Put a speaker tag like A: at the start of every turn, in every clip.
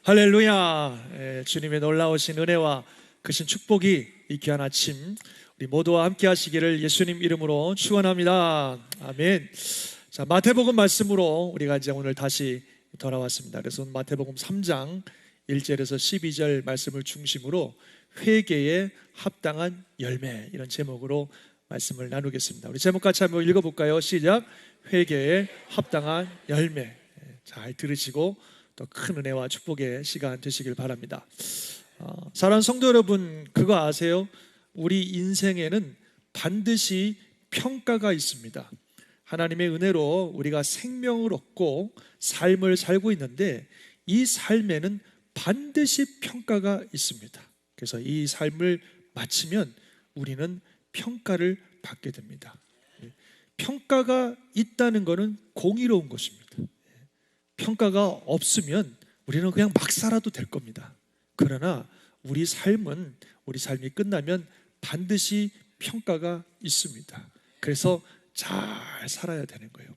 A: 할렐루야. 주님의 놀라우신 은혜와 크신 축복이 이 귀한 아침 우리 모두와 함께 하시기를 예수님 이름으로 축원합니다. 아멘. 자, 마태복음 말씀으로 우리가 이제 오늘 다시 돌아왔습니다. 그래서 마태복음 3장 1절에서 12절 말씀을 중심으로 회개에 합당한 열매, 이런 제목으로 말씀을 나누겠습니다. 우리 제목 같이 한번 읽어볼까요? 시작. 회개에 합당한 열매. 잘 들으시고 또 큰 은혜와 축복의 시간 되시길 바랍니다. 사랑하는 성도 여러분, 그거 아세요? 우리 인생에는 반드시 평가가 있습니다. 하나님의 은혜로 우리가 생명을 얻고 삶을 살고 있는데 이 삶에는 반드시 평가가 있습니다. 그래서 이 삶을 마치면 우리는 평가를 받게 됩니다. 평가가 있다는 것은 공의로운 것입니다. 평가가 없으면 우리는 그냥 막 살아도 될 겁니다. 그러나 우리 삶이 끝나면 반드시 평가가 있습니다. 그래서 잘 살아야 되는 거예요.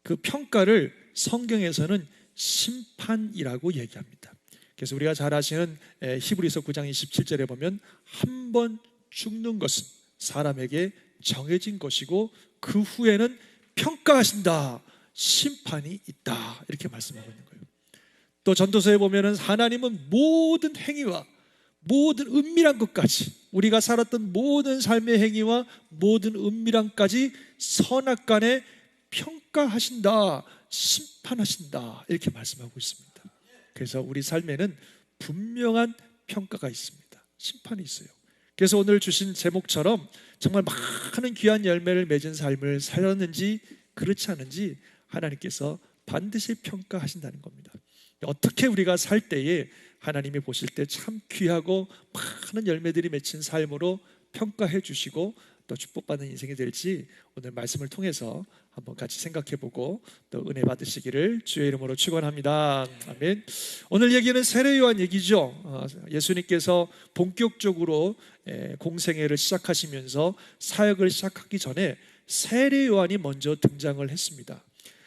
A: 그 평가를 성경에서는 심판이라고 얘기합니다. 그래서 우리가 잘 아시는 히브리서 9장 27절에 보면 한 번 죽는 것은 사람에게 정해진 것이고 그 후에는 평가하신다, 심판이 있다, 이렇게 말씀하고 있는 거예요. 또 전도서에 보면은 하나님은 모든 행위와 모든 은밀한 것까지, 우리가 살았던 모든 삶의 행위와 모든 은밀함까지 선악간에 평가하신다, 심판하신다, 이렇게 말씀하고 있습니다. 그래서 우리 삶에는 분명한 평가가 있습니다. 심판이 있어요. 그래서 오늘 주신 제목처럼 정말 많은 귀한 열매를 맺은 삶을 살았는지 그렇지 않은지 하나님께서 반드시 평가하신다는 겁니다. 어떻게 우리가 살 때에 하나님이 보실 때 참 귀하고 많은 열매들이 맺힌 삶으로 평가해 주시고 또 축복받는 인생이 될지 오늘 말씀을 통해서 한번 같이 생각해보고 또 은혜 받으시기를 주의 이름으로 축원합니다. 아멘. 오늘 얘기는 세례요한 얘기죠. 예수님께서 본격적으로 공생애를 시작하시면서 사역을 시작하기 전에 세례요한이 먼저 등장을 했습니다.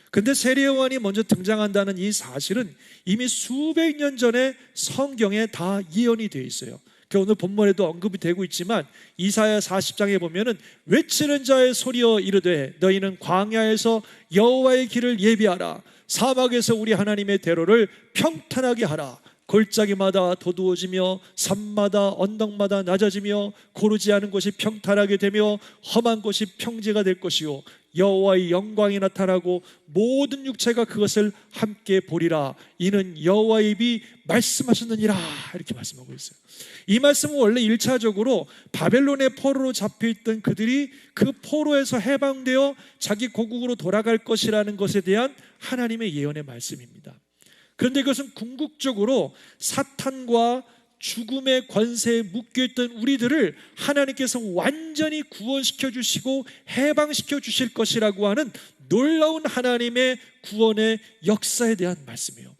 A: 근데 세례요한이 먼저 등장한다는 이 사실은 이미 수백 년 전에 성경에 다 예언이 되어 있어요. 오늘 본문에도 언급이 되고 있지만 이사야 40장에 보면은 외치는 자의 소리여 이르되 너희는 광야에서 여호와의 길을 예비하라, 사막에서 우리 하나님의 대로를 평탄하게 하라. 골짜기마다 도두어지며 산마다 언덕마다 낮아지며 고르지 않은 곳이 평탄하게 되며 험한 곳이 평지가 될 것이요 여호와의 영광이 나타나고 모든 육체가 그것을 함께 보리라. 이는 여호와의 입이 말씀하셨느니라, 이렇게 말씀하고 있어요. 이 말씀은 원래 1차적으로 바벨론의 포로로 잡혀있던 그들이 그 포로에서 해방되어 자기 고국으로 돌아갈 것이라는 것에 대한 하나님의 예언의 말씀입니다. 그런데 이것은 궁극적으로 사탄과 죽음의 권세에 묶여있던 우리들을 하나님께서 완전히 구원시켜 주시고 해방시켜 주실 것이라고 하는 놀라운 하나님의 구원의 역사에 대한 말씀이에요.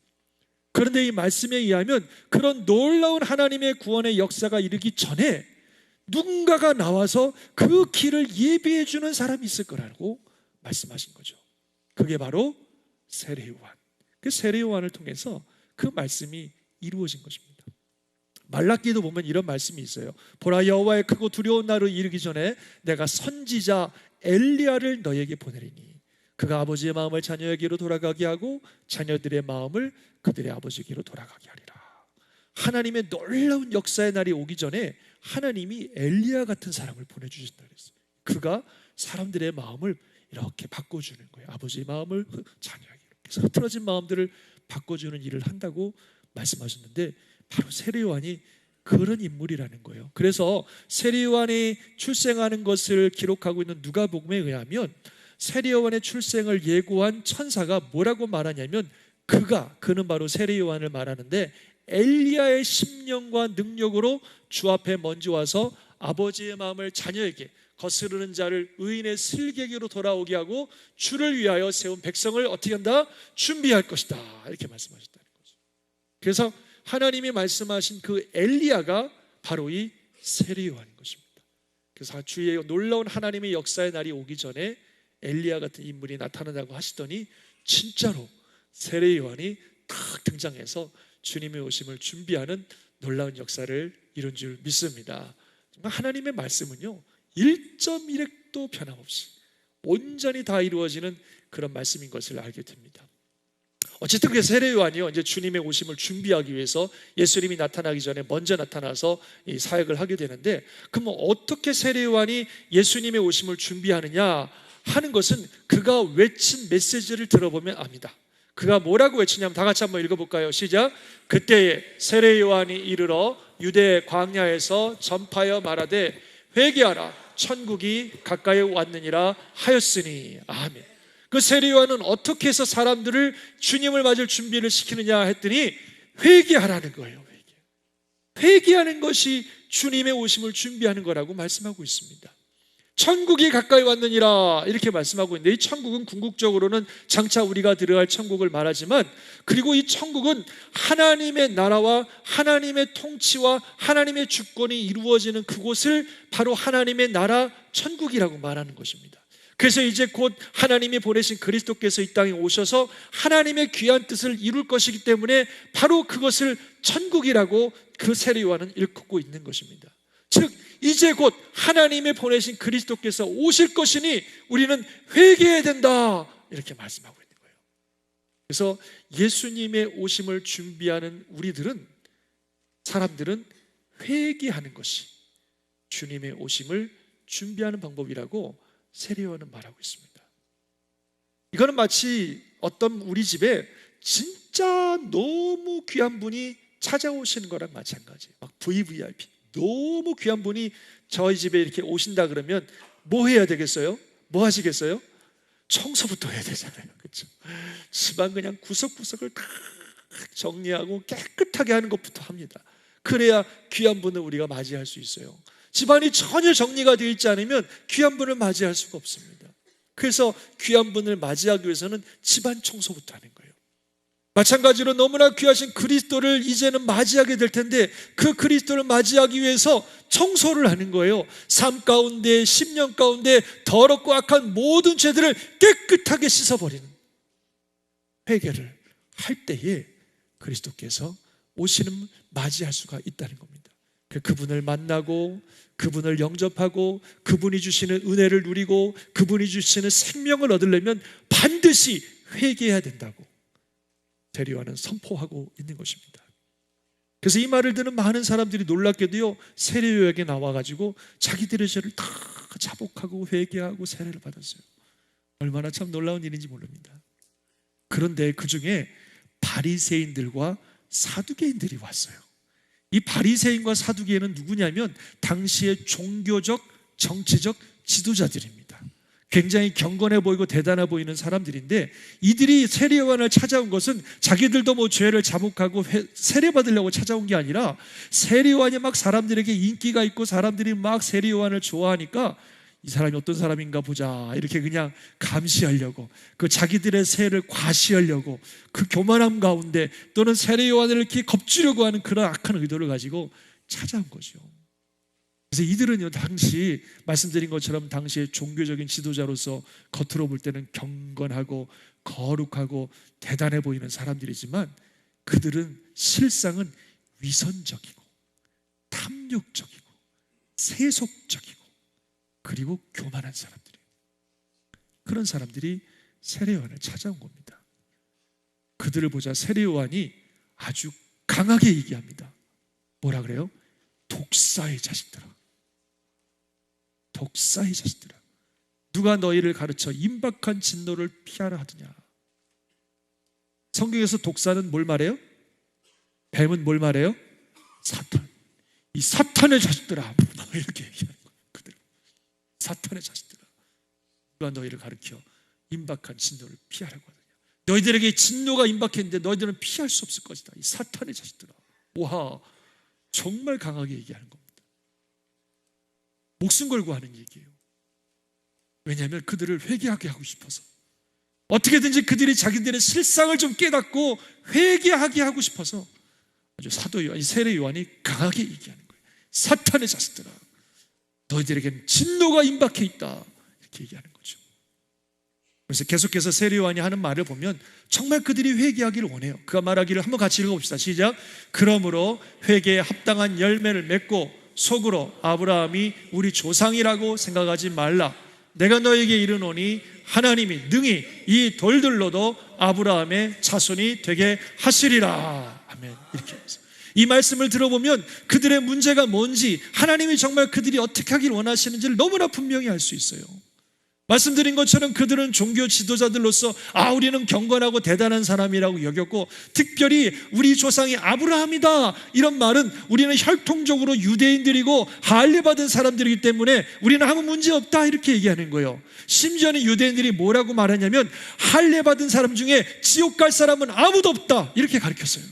A: 그런데 이 말씀에 의하면 그런 놀라운 하나님의 구원의 역사가 이르기 전에 누군가가 나와서 그 길을 예비해 주는 사람이 있을 거라고 말씀하신 거죠. 그게 바로 세례요한. 그 세례요한을 통해서 그 말씀이 이루어진 것입니다. 말라기도 보면 이런 말씀이 있어요. 보라, 여호와의 크고 두려운 날을 이르기 전에 내가 선지자 엘리야를 너에게 보내리니 그가 아버지의 마음을 자녀에게로 돌아가게 하고 자녀들의 마음을 그들의 아버지에게로 돌아가게 하리라. 하나님의 놀라운 역사의 날이 오기 전에 하나님이 엘리야 같은 사람을 보내주신다 그랬어요. 그가 사람들의 마음을 이렇게 바꿔주는 거예요. 아버지의 마음을 자녀에게로, 그래서 흐트러진 마음들을 바꿔주는 일을 한다고 말씀하셨는데 바로 세례요한이 그런 인물이라는 거예요. 그래서 세례요한이 출생하는 것을 기록하고 있는 누가복음에 의하면 세례요한의 출생을 예고한 천사가 뭐라고 말하냐면 그는 바로 세례요한을 말하는데 엘리야의 심령과 능력으로 주 앞에 먼저 와서 아버지의 마음을 자녀에게, 거스르는 자를 의인의 슬개기로 돌아오게 하고 주를 위하여 세운 백성을 어떻게 한다? 준비할 것이다, 이렇게 말씀하셨다는 거죠. 그래서 하나님이 말씀하신 그 엘리야가 바로 이 세례요한인 것입니다. 그래서 주의 놀라운 하나님의 역사의 날이 오기 전에 엘리야 같은 인물이 나타난다고 하시더니 진짜로 세례요한이 딱 등장해서 주님의 오심을 준비하는 놀라운 역사를 이룬 줄 믿습니다. 정말 하나님의 말씀은요 1.1획도 변함없이 온전히 다 이루어지는 그런 말씀인 것을 알게 됩니다. 어쨌든 그 세례 요한이요 이제 주님의 오심을 준비하기 위해서 예수님이 나타나기 전에 먼저 나타나서 이 사역을 하게 되는데, 그럼 어떻게 세례 요한이 예수님의 오심을 준비하느냐 하는 것은 그가 외친 메시지를 들어보면 압니다. 그가 뭐라고 외치냐면 다 같이 한번 읽어볼까요? 시작. 그때에 세례 요한이 이르러 유대 광야에서 전파하여 말하되 회개하라 천국이 가까이 왔느니라 하였으니. 아멘. 그 세례 요한은 어떻게 해서 사람들을 주님을 맞을 준비를 시키느냐 했더니 회개하라는 거예요. 회개하는 것이 주님의 오심을 준비하는 거라고 말씀하고 있습니다. 천국이 가까이 왔느니라 이렇게 말씀하고 있는데, 이 천국은 궁극적으로는 장차 우리가 들어갈 천국을 말하지만, 그리고 이 천국은 하나님의 나라와 하나님의 통치와 하나님의 주권이 이루어지는 그곳을 바로 하나님의 나라 천국이라고 말하는 것입니다. 그래서 이제 곧 하나님이 보내신 그리스도께서 이 땅에 오셔서 하나님의 귀한 뜻을 이룰 것이기 때문에 바로 그것을 천국이라고 그 세례 요한은 일컫고 있는 것입니다. 즉 이제 곧 하나님의 보내신 그리스도께서 오실 것이니 우리는 회개해야 된다 이렇게 말씀하고 있는 거예요. 그래서 예수님의 오심을 준비하는 사람들은 회개하는 것이 주님의 오심을 준비하는 방법이라고 세례 요한은 말하고 있습니다. 이거는 마치 어떤 우리 집에 진짜 너무 귀한 분이 찾아오시는 거랑 마찬가지예요. 막 VVIP 너무 귀한 분이 저희 집에 이렇게 오신다 그러면 뭐 해야 되겠어요? 뭐 하시겠어요? 청소부터 해야 되잖아요. 그렇죠? 집안 그냥 구석구석을 다 정리하고 깨끗하게 하는 것부터 합니다. 그래야 귀한 분을 우리가 맞이할 수 있어요. 집안이 전혀 정리가 되어 있지 않으면 귀한 분을 맞이할 수가 없습니다. 그래서 귀한 분을 맞이하기 위해서는 집안 청소부터 하는 거예요. 마찬가지로 너무나 귀하신 그리스도를 이제는 맞이하게 될 텐데, 그 그리스도를 맞이하기 위해서 청소를 하는 거예요. 삶 가운데, 10년 가운데 더럽고 악한 모든 죄들을 깨끗하게 씻어버리는 회개를 할 때에 그리스도께서 오시는 맞이할 수가 있다는 겁니다. 그분을 만나고 그분을 영접하고 그분이 주시는 은혜를 누리고 그분이 주시는 생명을 얻으려면 반드시 회개해야 된다고 세례 요한은 선포하고 있는 것입니다. 그래서 이 말을 듣는 많은 사람들이 놀랍게도요 세례 요한에게 나와가지고 자기들의 죄를 다 자복하고 회개하고 세례를 받았어요. 얼마나 참 놀라운 일인지 모릅니다. 그런데 그 중에 바리새인들과 사두개인들이 왔어요. 이 바리새인과 사두개인은 누구냐면 당시의 종교적, 정치적 지도자들입니다. 굉장히 경건해 보이고 대단해 보이는 사람들인데, 이들이 세례 요한을 찾아온 것은 자기들도 뭐 죄를 자복하고 세례 받으려고 찾아온 게 아니라, 세례 요한이 막 사람들에게 인기가 있고 사람들이 막 세례 요한을 좋아하니까 이 사람이 어떤 사람인가 보자 이렇게 그냥 감시하려고, 그 자기들의 세를 과시하려고, 그 교만함 가운데 또는 세례 요한을 이렇게 겁주려고 하는 그런 악한 의도를 가지고 찾아온 거죠. 그래서 이들은요 당시 말씀드린 것처럼 당시의 종교적인 지도자로서 겉으로 볼 때는 경건하고 거룩하고 대단해 보이는 사람들이지만, 그들은 실상은 위선적이고 탐욕적이고 세속적이고 그리고 교만한 사람들이에요. 그런 사람들이 세례 요한을 찾아온 겁니다. 그들을 보자 세례 요한이 아주 강하게 얘기합니다. 뭐라 그래요? 독사의 자식들아, 독사의 자식들아, 누가 너희를 가르쳐 임박한 진노를 피하라 하더냐. 성경에서 독사는 뭘 말해요? 뱀은 뭘 말해요? 사탄. 이 사탄의 자식들아 이렇게 얘기하는 거예요. 그들 사탄의 자식들아, 누가 너희를 가르쳐 임박한 진노를 피하라고 하더냐. 너희들에게 진노가 임박했는데 너희들은 피할 수 없을 것이다. 이 사탄의 자식들아. 와, 정말 강하게 얘기하는 겁니다. 목숨 걸고 하는 얘기예요. 왜냐하면 그들을 회개하게 하고 싶어서, 어떻게든지 그들이 자기들의 실상을 좀 깨닫고 회개하게 하고 싶어서 아주 사도 요한, 세례 요한이 강하게 얘기하는 거예요. 사탄의 자식들아, 너희들에게는 진노가 임박해 있다 이렇게 얘기하는 거죠. 그래서 계속해서 세례 요한이 하는 말을 보면 정말 그들이 회개하기를 원해요. 그가 말하기를 한번 같이 읽어봅시다. 시작. 그러므로 회개에 합당한 열매를 맺고 속으로 아브라함이 우리 조상이라고 생각하지 말라. 내가 너에게 이르노니 하나님이 능히 이 돌들로도 아브라함의 자손이 되게 하시리라. 아멘. 이렇게 해서 이 말씀을 들어보면 그들의 문제가 뭔지, 하나님이 정말 그들이 어떻게 하길 원하시는지를 너무나 분명히 알 수 있어요. 말씀드린 것처럼 그들은 종교 지도자들로서 우리는 경건하고 대단한 사람이라고 여겼고, 특별히 우리 조상이 아브라함이다 이런 말은 우리는 혈통적으로 유대인들이고 할례받은 사람들이기 때문에 우리는 아무 문제 없다 이렇게 얘기하는 거예요. 심지어는 유대인들이 뭐라고 말하냐면 할례받은 사람 중에 지옥 갈 사람은 아무도 없다 이렇게 가르쳤어요.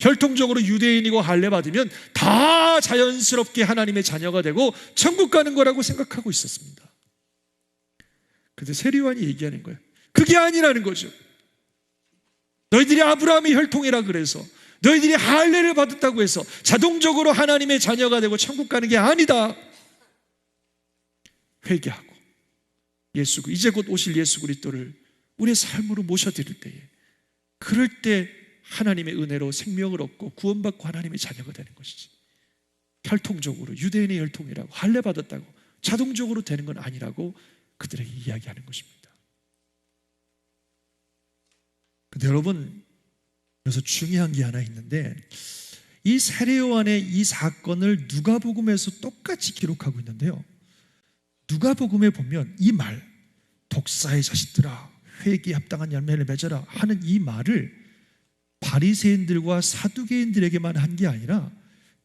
A: 혈통적으로 유대인이고 할례받으면 다 자연스럽게 하나님의 자녀가 되고 천국 가는 거라고 생각하고 있었습니다. 근데 세례 요한이 얘기하는 거예요. 그게 아니라는 거죠. 너희들이 아브라함의 혈통이라 그래서, 너희들이 할례를 받았다고 해서 자동적으로 하나님의 자녀가 되고 천국 가는 게 아니다. 회개하고 이제 곧 오실 예수 그리스도를 우리의 삶으로 모셔드릴 때에, 그럴 때 하나님의 은혜로 생명을 얻고 구원받고 하나님의 자녀가 되는 것이지, 혈통적으로 유대인의 혈통이라고 할례 받았다고 자동적으로 되는 건 아니라고 그들에게 이야기하는 것입니다. 근데 여러분, 그래서 중요한 게 하나 있는데, 이 세례 요한의 이 사건을 누가복음에서 똑같이 기록하고 있는데요, 누가복음에 보면 이 말, 독사의 자식들아 회개에 합당한 열매를 맺어라 하는 이 말을 바리새인들과 사두개인들에게만 한 게 아니라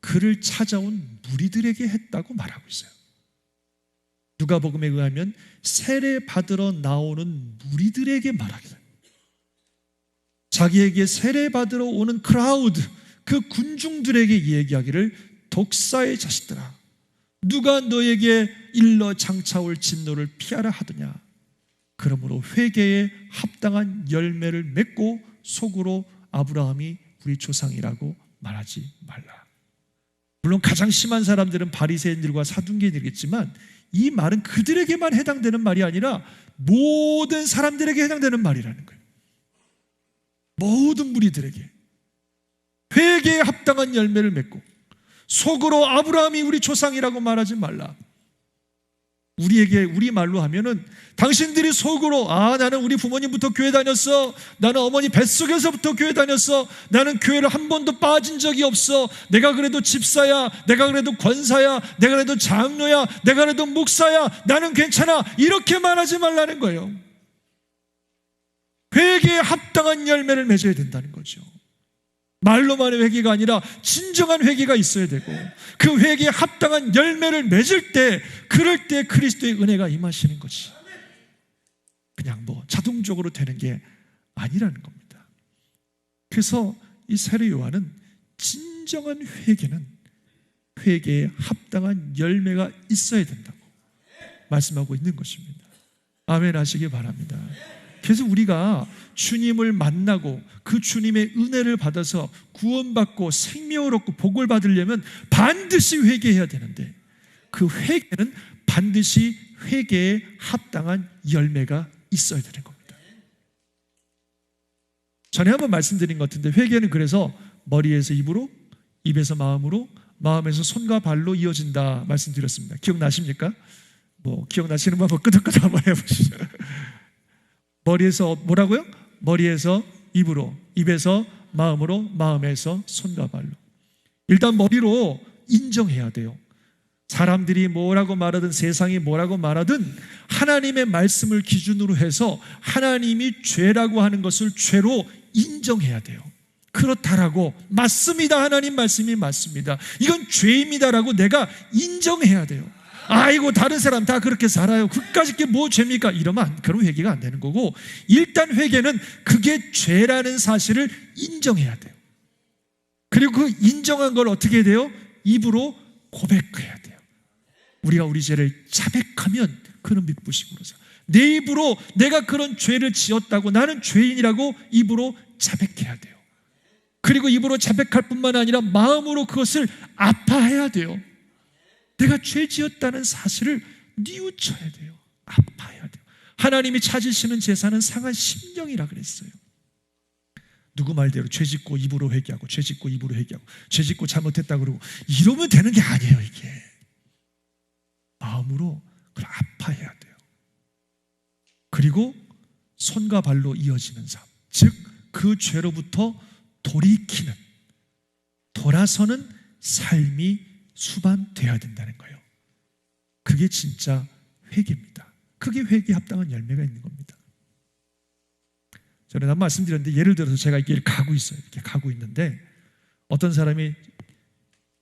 A: 그를 찾아온 무리들에게 했다고 말하고 있어요. 누가복음에 의하면 세례 받으러 나오는 무리들에게 말하기를, 자기에게 세례 받으러 오는 크라우드, 그 군중들에게 얘기하기를 독사의 자식들아 누가 너에게 일러 장차올 진노를 피하라 하더냐. 그러므로 회개에 합당한 열매를 맺고 속으로 아브라함이 우리 조상이라고 말하지 말라. 물론 가장 심한 사람들은 바리새인들과 사두개인들이겠지만 이 말은 그들에게만 해당되는 말이 아니라 모든 사람들에게 해당되는 말이라는 거예요. 모든 무리들에게 회개에 합당한 열매를 맺고 속으로 아브라함이 우리 조상이라고 말하지 말라. 우리에게 우리 말로 하면은 당신들이 속으로 나는 우리 부모님부터 교회 다녔어, 나는 어머니 뱃속에서부터 교회 다녔어, 나는 교회를 한 번도 빠진 적이 없어, 내가 그래도 집사야, 내가 그래도 권사야, 내가 그래도 장로야, 내가 그래도 목사야, 나는 괜찮아, 이렇게 말하지 말라는 거예요. 회개에 합당한 열매를 맺어야 된다는 거죠. 말로만의 회개가 아니라 진정한 회개가 있어야 되고, 그 회개에 합당한 열매를 맺을 때, 그럴 때 그리스도의 은혜가 임하시는 것이 그냥 자동적으로 되는 게 아니라는 겁니다. 그래서 이 세례 요한은 진정한 회개는 회개에 합당한 열매가 있어야 된다고 말씀하고 있는 것입니다. 아멘 하시기 바랍니다. 그래서 우리가 주님을 만나고 그 주님의 은혜를 받아서 구원받고 생명을 얻고 복을 받으려면 반드시 회개해야 되는데, 그 회개는 반드시 회개에 합당한 열매가 있어야 되는 겁니다. 전에 한번 말씀드린 것 같은데, 회개는 그래서 머리에서 입으로, 입에서 마음으로, 마음에서 손과 발로 이어진다 말씀드렸습니다. 기억나십니까? 기억나시는 분 한번 끄덕끄덕 한번 해보시죠. 머리에서 뭐라고요? 머리에서 입으로, 입에서 마음으로, 마음에서 손과 발로. 일단 머리로 인정해야 돼요. 사람들이 뭐라고 말하든 세상이 뭐라고 말하든 하나님의 말씀을 기준으로 해서 하나님이 죄라고 하는 것을 죄로 인정해야 돼요. 그렇다라고, 맞습니다, 하나님 말씀이 맞습니다, 이건 죄입니다라고 내가 인정해야 돼요. 아이고 다른 사람 다 그렇게 살아요, 그까짓 게 뭐 죄입니까? 이러면 그런 회개가 안 되는 거고, 일단 회개는 그게 죄라는 사실을 인정해야 돼요. 그리고 그 인정한 걸 어떻게 해야 돼요? 입으로 고백해야 돼요. 우리가 우리 죄를 자백하면 그는 미쁘심으로 사. 내 입으로 내가 그런 죄를 지었다고, 나는 죄인이라고 입으로 자백해야 돼요. 그리고 입으로 자백할 뿐만 아니라 마음으로 그것을 아파해야 돼요. 내가 죄 지었다는 사실을 뉘우쳐야 돼요. 아파해야 돼요. 하나님이 찾으시는 제사는 상한 심령이라 그랬어요. 누구 말대로 죄 짓고 입으로 회개하고 죄 짓고 입으로 회개하고 죄 짓고 잘못했다 그러고 이러면 되는 게 아니에요. 이게 마음으로 그걸 아파해야 돼요. 그리고 손과 발로 이어지는 삶, 즉 그 죄로부터 돌이키는, 돌아서는 삶이 수반돼야 된다는 거예요. 그게 진짜 회개입니다. 그게 회개에 합당한 열매가 있는 겁니다. 저는 한 말씀드렸는데, 예를 들어서 제가 이 길을 가고 있어요. 이렇게 가고 있는데 어떤 사람이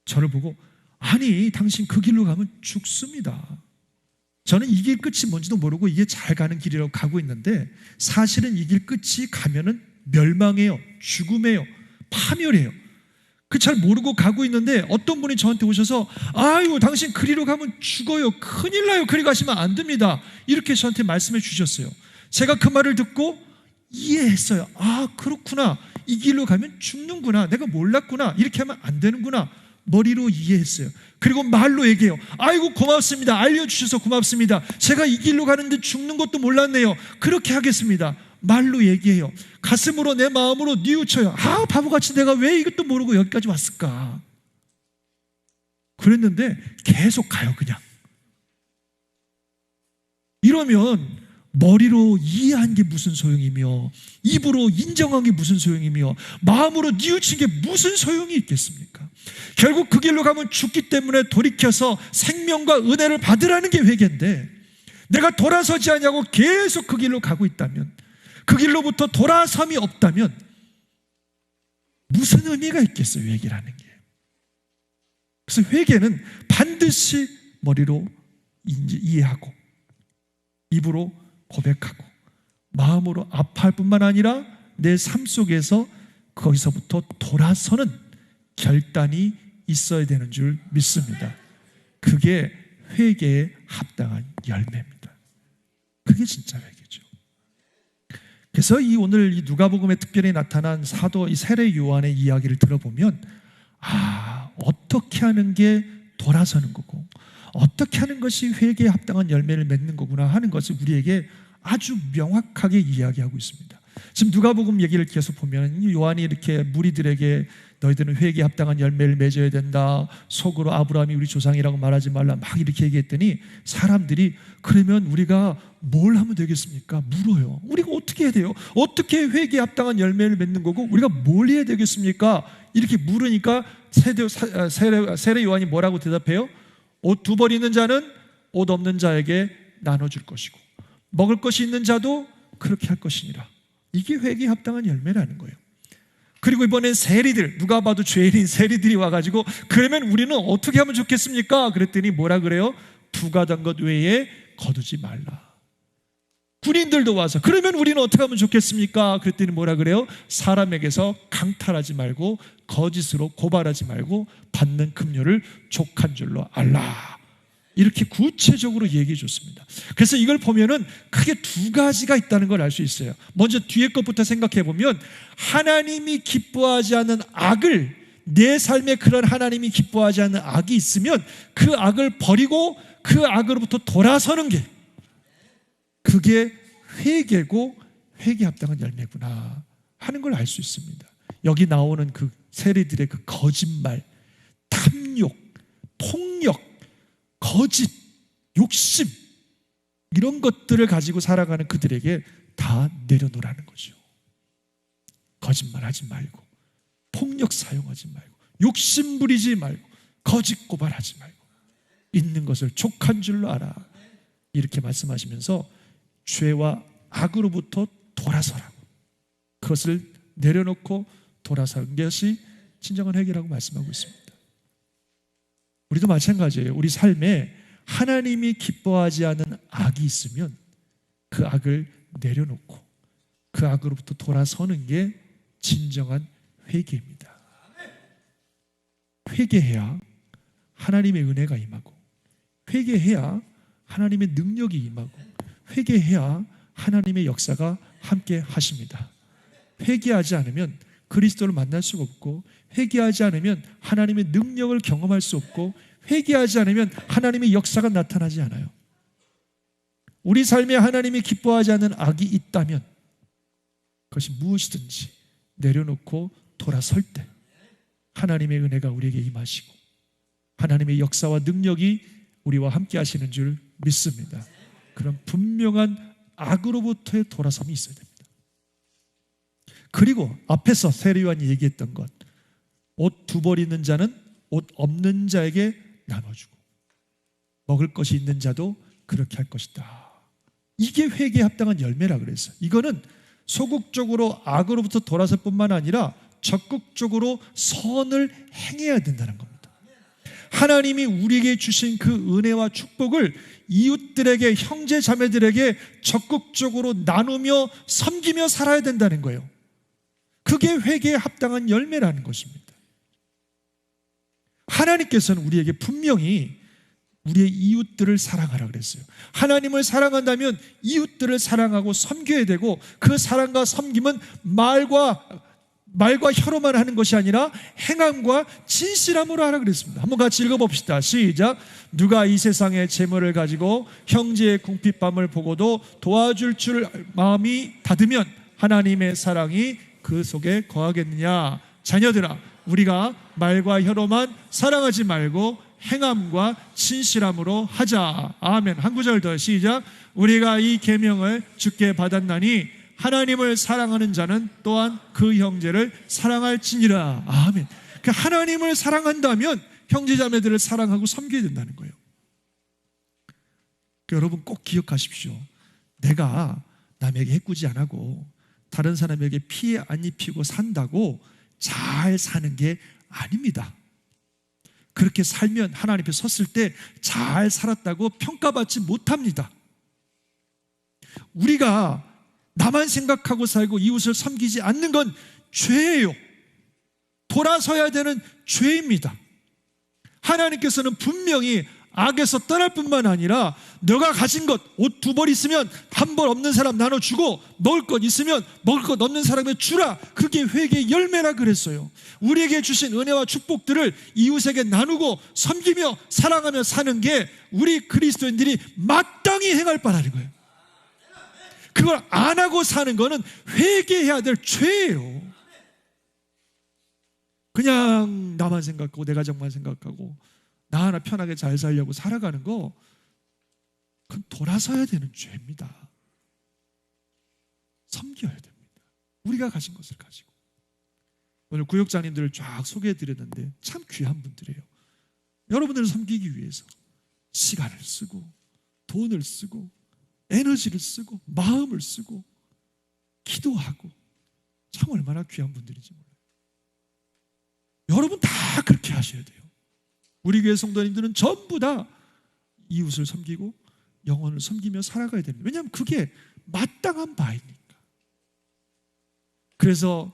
A: 저를 보고, 아니 당신 그 길로 가면 죽습니다. 저는 이 길 끝이 뭔지도 모르고 이게 잘 가는 길이라고 가고 있는데, 사실은 이 길 끝이 가면은 멸망해요, 죽음이에요, 파멸이에요. 그 잘 모르고 가고 있는데 어떤 분이 저한테 오셔서, 아유 당신 그리로 가면 죽어요, 큰일 나요, 그리 가시면 안 됩니다, 이렇게 저한테 말씀해 주셨어요. 제가 그 말을 듣고 이해했어요. 아 그렇구나, 이 길로 가면 죽는구나, 내가 몰랐구나, 이렇게 하면 안 되는구나, 머리로 이해했어요. 그리고 말로 얘기해요. 아이고 고맙습니다, 알려주셔서 고맙습니다, 제가 이 길로 가는데 죽는 것도 몰랐네요, 그렇게 하겠습니다. 말로 얘기해요. 가슴으로, 내 마음으로 뉘우쳐요. 아 바보같이 내가 왜 이것도 모르고 여기까지 왔을까. 그랬는데 계속 가요. 그냥 이러면 머리로 이해한 게 무슨 소용이며, 입으로 인정한 게 무슨 소용이며, 마음으로 뉘우친 게 무슨 소용이 있겠습니까? 결국 그 길로 가면 죽기 때문에 돌이켜서 생명과 은혜를 받으라는 게 회개인데, 내가 돌아서지 않냐고 계속 그 길로 가고 있다면, 그 길로부터 돌아섬이 없다면 무슨 의미가 있겠어요, 회개라는 게. 그래서 회개는 반드시 머리로 이해하고, 입으로 고백하고, 마음으로 아파할 뿐만 아니라 내 삶 속에서 거기서부터 돌아서는 결단이 있어야 되는 줄 믿습니다. 그게 회개에 합당한 열매입니다. 그게 진짜 회개죠. 그래서 오늘 이 누가복음에 특별히 나타난 사도 이 세례 요한의 이야기를 들어보면, 아 어떻게 하는 게 돌아서는 거고, 어떻게 하는 것이 회개에 합당한 열매를 맺는 거구나 하는 것을 우리에게 아주 명확하게 이야기하고 있습니다. 지금 누가복음 얘기를 계속 보면 요한이 이렇게 무리들에게 너희들은 회개에 합당한 열매를 맺어야 된다, 속으로 아브라함이 우리 조상이라고 말하지 말라, 막 이렇게 얘기했더니 사람들이 그러면 우리가 뭘 하면 되겠습니까? 물어요. 우리가 어떻게 해야 돼요? 어떻게 회개에 합당한 열매를 맺는 거고 우리가 뭘 해야 되겠습니까? 이렇게 물으니까 세례 요한이 뭐라고 대답해요? 옷 2벌 있는 자는 옷 없는 자에게 나눠줄 것이고, 먹을 것이 있는 자도 그렇게 할 것이니라. 이게 회개에 합당한 열매라는 거예요. 그리고 이번엔 세리들, 누가 봐도 죄인인 세리들이 와가지고 그러면 우리는 어떻게 하면 좋겠습니까? 그랬더니 뭐라 그래요? 부과된 것 외에 거두지 말라. 군인들도 와서 그러면 우리는 어떻게 하면 좋겠습니까? 그랬더니 뭐라 그래요? 사람에게서 강탈하지 말고 거짓으로 고발하지 말고 받는 급료를 족한 줄로 알라. 이렇게 구체적으로 얘기해 줬습니다. 그래서 이걸 보면은 크게 2가지가 있다는 걸 알 수 있어요. 먼저 뒤에 것부터 생각해 보면, 하나님이 기뻐하지 않는 악을, 내 삶에 그런 하나님이 기뻐하지 않는 악이 있으면 그 악을 버리고 그 악으로부터 돌아서는 게, 그게 회개고 회개에 합당한 열매구나 하는 걸 알 수 있습니다. 여기 나오는 그 세리들의 그 거짓말, 탐욕, 폭력, 거짓, 욕심, 이런 것들을 가지고 살아가는 그들에게 다 내려놓으라는 거죠. 거짓말하지 말고, 폭력 사용하지 말고, 욕심 부리지 말고, 거짓 고발하지 말고, 있는 것을 족한 줄로 알아. 이렇게 말씀하시면서 죄와 악으로부터 돌아서라고, 그것을 내려놓고 돌아서는 것이 진정한 회개라고 말씀하고 있습니다. 우리도 마찬가지예요. 우리 삶에 하나님이 기뻐하지 않는 악이 있으면 그 악을 내려놓고 그 악으로부터 돌아서는 게 진정한 회개입니다. 회개해야 하나님의 은혜가 임하고, 회개해야 하나님의 능력이 임하고, 회개해야 하나님의 역사가 함께 하십니다. 회개하지 않으면 그리스도를 만날 수가 없고, 회개하지 않으면 하나님의 능력을 경험할 수 없고, 회개하지 않으면 하나님의 역사가 나타나지 않아요.
B: 우리 삶에 하나님이 기뻐하지 않는 악이 있다면 그것이 무엇이든지 내려놓고 돌아설 때 하나님의 은혜가 우리에게 임하시고 하나님의 역사와 능력이 우리와 함께 하시는 줄 믿습니다. 그런 분명한 악으로부터의 돌아섬이 있어야 됩니다. 그리고 앞에서 세례요한이 얘기했던 것, 옷 2벌 있는 자는 옷 없는 자에게 나눠주고 먹을 것이 있는 자도 그렇게 할 것이다. 이게 회개에 합당한 열매라 그랬어요. 이거는 소극적으로 악으로부터 돌아설 뿐만 아니라 적극적으로 선을 행해야 된다는 겁니다. 하나님이 우리에게 주신 그 은혜와 축복을 이웃들에게, 형제 자매들에게 적극적으로 나누며 섬기며 살아야 된다는 거예요. 그게 회개에 합당한 열매라는 것입니다. 하나님께서는 우리에게 분명히 우리의 이웃들을 사랑하라 그랬어요. 하나님을 사랑한다면 이웃들을 사랑하고 섬겨야 되고, 그 사랑과 섬김은 말과 혀로만 하는 것이 아니라 행함과 진실함으로 하라 그랬습니다. 한번 같이 읽어봅시다. 시작. 누가 이 세상의 재물을 가지고 형제의 궁핍함을 보고도 도와줄 줄 마음이 닫으면 하나님의 사랑이 그 속에 거하겠느냐. 자녀들아, 우리가 말과 혀로만 사랑하지 말고 행함과 진실함으로 하자. 아멘. 한 구절 더. 시작. 우리가 이 계명을 주께 받았나니 하나님을 사랑하는 자는 또한 그 형제를 사랑할지니라. 아멘. 그러니까 하나님을 사랑한다면 형제자매들을 사랑하고 섬겨야 된다는 거예요. 그러니까 여러분 꼭 기억하십시오. 내가 남에게 해코지 안 하고 다른 사람에게 피해 안 입히고 산다고 잘 사는 게 아닙니다. 그렇게 살면 하나님 앞에 섰을 때 잘 살았다고 평가받지 못합니다. 우리가 나만 생각하고 살고 이웃을 섬기지 않는 건 죄예요. 돌아서야 되는 죄입니다. 하나님께서는 분명히 악에서 떠날 뿐만 아니라 너가 가진 것, 옷 2벌 있으면 1벌 없는 사람 나눠주고, 먹을 것 있으면 먹을 것 없는 사람에 주라. 그게 회개의 열매라 그랬어요. 우리에게 주신 은혜와 축복들을 이웃에게 나누고 섬기며 사랑하며 사는 게 우리 그리스도인들이 마땅히 행할 바라는 거예요. 그걸 안 하고 사는 거는 회개해야 될 죄예요. 그냥 나만 생각하고 내 가정만 생각하고 나 하나 편하게 잘 살려고 살아가는 거, 그건 돌아서야 되는 죄입니다. 섬겨야 됩니다. 우리가 가진 것을 가지고. 오늘 구역장님들을 쫙 소개해드렸는데 참 귀한 분들이에요. 여러분들을 섬기기 위해서 시간을 쓰고 돈을 쓰고 에너지를 쓰고 마음을 쓰고 기도하고, 참 얼마나 귀한 분들인지 몰라요. 여러분 다 그렇게 하셔야 돼요. 우리 교회 성도님들은 전부 다 이웃을 섬기고 영혼을 섬기며 살아가야 됩니다. 왜냐하면 그게 마땅한 바이니까. 그래서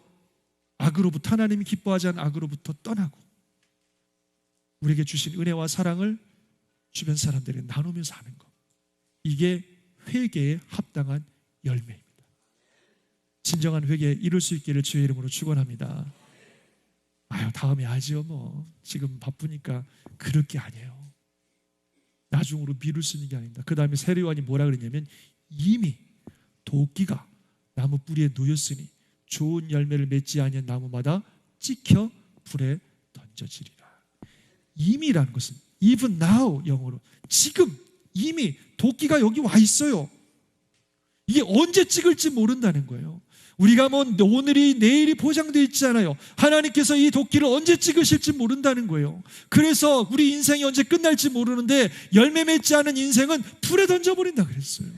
B: 악으로부터, 하나님이 기뻐하지 않는 악으로부터 떠나고 우리에게 주신 은혜와 사랑을 주변 사람들에게 나누며 사는 것, 이게 회개에 합당한 열매입니다. 진정한 회개에 이룰 수 있기를 주의 이름으로 축원합니다. 아유, 다음에 하지요 뭐, 지금 바쁘니까. 그럴 게 아니에요. 나중으로 미룰 수 있는 게 아닙니다. 그 다음에 세례요한이 뭐라 그랬냐면, 이미 도끼가 나무 뿌리에 놓였으니 좋은 열매를 맺지 아니한 나무마다 찍혀 불에 던져지리라. 이미라는 것은 even now, 영어로 지금 이미 도끼가 여기 와 있어요. 이게 언제 찍을지 모른다는 거예요. 우리가 뭐 오늘이 내일이 보장되어 있지 않아요. 하나님께서 이 도끼를 언제 찍으실지 모른다는 거예요. 그래서 우리 인생이 언제 끝날지 모르는데 열매 맺지 않은 인생은 불에 던져버린다 그랬어요.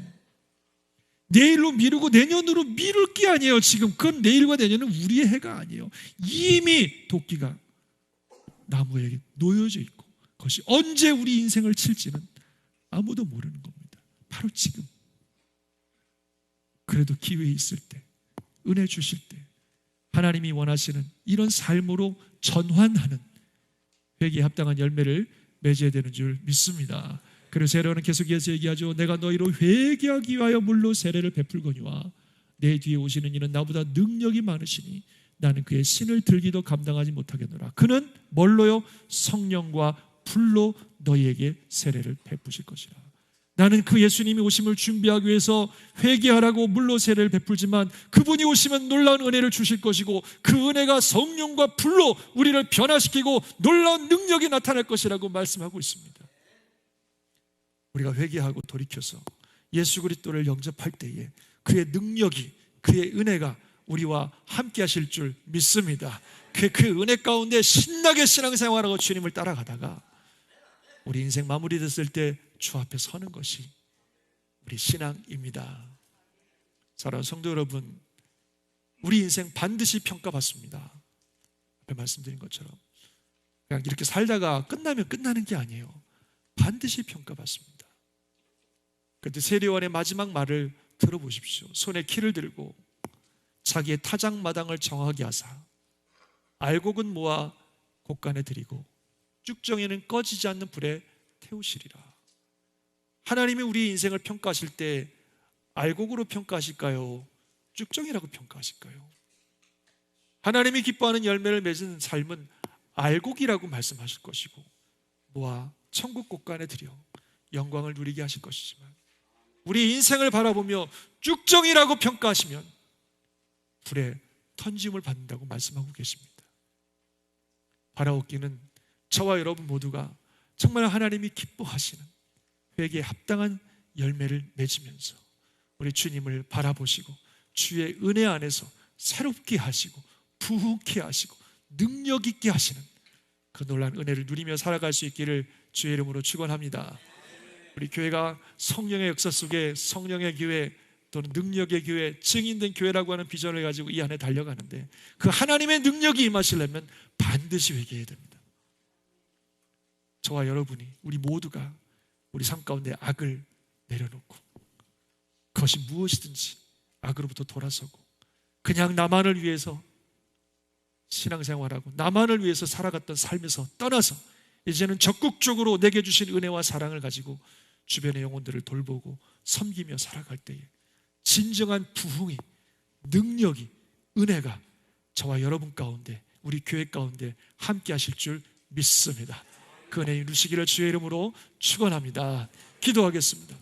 B: 내일로 미루고 내년으로 미룰 게 아니에요. 지금 그건 내일과 내년은 우리의 해가 아니에요. 이미 도끼가 나무에게 놓여져 있고 그것이 언제 우리 인생을 칠지는 아무도 모르는 겁니다. 바로 지금. 그래도 기회 있을 때, 은혜 주실 때 하나님이 원하시는 이런 삶으로 전환하는 회개에 합당한 열매를 맺어야 되는 줄 믿습니다. 그래서 세례요한은 계속해서 얘기하죠. 내가 너희로 회개하기 위하여 물로 세례를 베풀거니와 내 뒤에 오시는 이는 나보다 능력이 많으시니 나는 그의 신을 들기도 감당하지 못하겠노라. 그는 뭘로요? 성령과 불로 너희에게 세례를 베푸실 것이라. 나는 그 예수님이 오심을 준비하기 위해서 회개하라고 물로 세례를 베풀지만 그분이 오시면 놀라운 은혜를 주실 것이고 그 은혜가 성령과 불로 우리를 변화시키고 놀라운 능력이 나타날 것이라고 말씀하고 있습니다. 우리가 회개하고 돌이켜서 예수 그리스도를 영접할 때에 그의 능력이, 그의 은혜가 우리와 함께 하실 줄 믿습니다. 그 은혜 가운데 신나게 신앙생활하고 주님을 따라가다가 우리 인생 마무리됐을 때 주 앞에 서는 것이 우리 신앙입니다. 사랑하는 성도 여러분, 우리 인생 반드시 평가받습니다. 앞에 말씀드린 것처럼 그냥 이렇게 살다가 끝나면 끝나는 게 아니에요. 반드시 평가받습니다. 그런데 세례요한의 마지막 말을 들어보십시오. 손에 키를 들고 자기의 타작마당을 정하게 하사 알곡은 모아 곳간에 들이고 쭉정이는 꺼지지 않는 불에 태우시리라. 하나님이 우리 인생을 평가하실 때 알곡으로 평가하실까요? 쭉정이라고 평가하실까요? 하나님이 기뻐하는 열매를 맺은 삶은 알곡이라고 말씀하실 것이고 모아 천국 곳간에 들여 영광을 누리게 하실 것이지만 우리 인생을 바라보며 쭉정이라고 평가하시면 불에 던짐을 받는다고 말씀하고 계십니다. 바라옵기는 저와 여러분 모두가 정말 하나님이 기뻐하시는 회개에 합당한 열매를 맺으면서 우리 주님을 바라보시고 주의 은혜 안에서 새롭게 하시고 부흥케 하시고 능력 있게 하시는 그 놀라운 은혜를 누리며 살아갈 수 있기를 주의 이름으로 축원합니다. 우리 교회가 성령의 역사 속에 성령의 교회 또는 능력의 교회, 증인된 교회라고 하는 비전을 가지고 이 안에 달려가는데 그 하나님의 능력이 임하시려면 반드시 회개해야 됩니다. 저와 여러분이 우리 모두가 우리 삶 가운데 악을 내려놓고 그것이 무엇이든지 악으로부터 돌아서고 그냥 나만을 위해서 신앙생활하고 나만을 위해서 살아갔던 삶에서 떠나서 이제는 적극적으로 내게 주신 은혜와 사랑을 가지고 주변의 영혼들을 돌보고 섬기며 살아갈 때에 진정한 부흥이, 능력이, 은혜가 저와 여러분 가운데 우리 교회 가운데 함께 하실 줄 믿습니다. 그 은혜 누리시기를 주의 이름으로 축원합니다. 기도하겠습니다.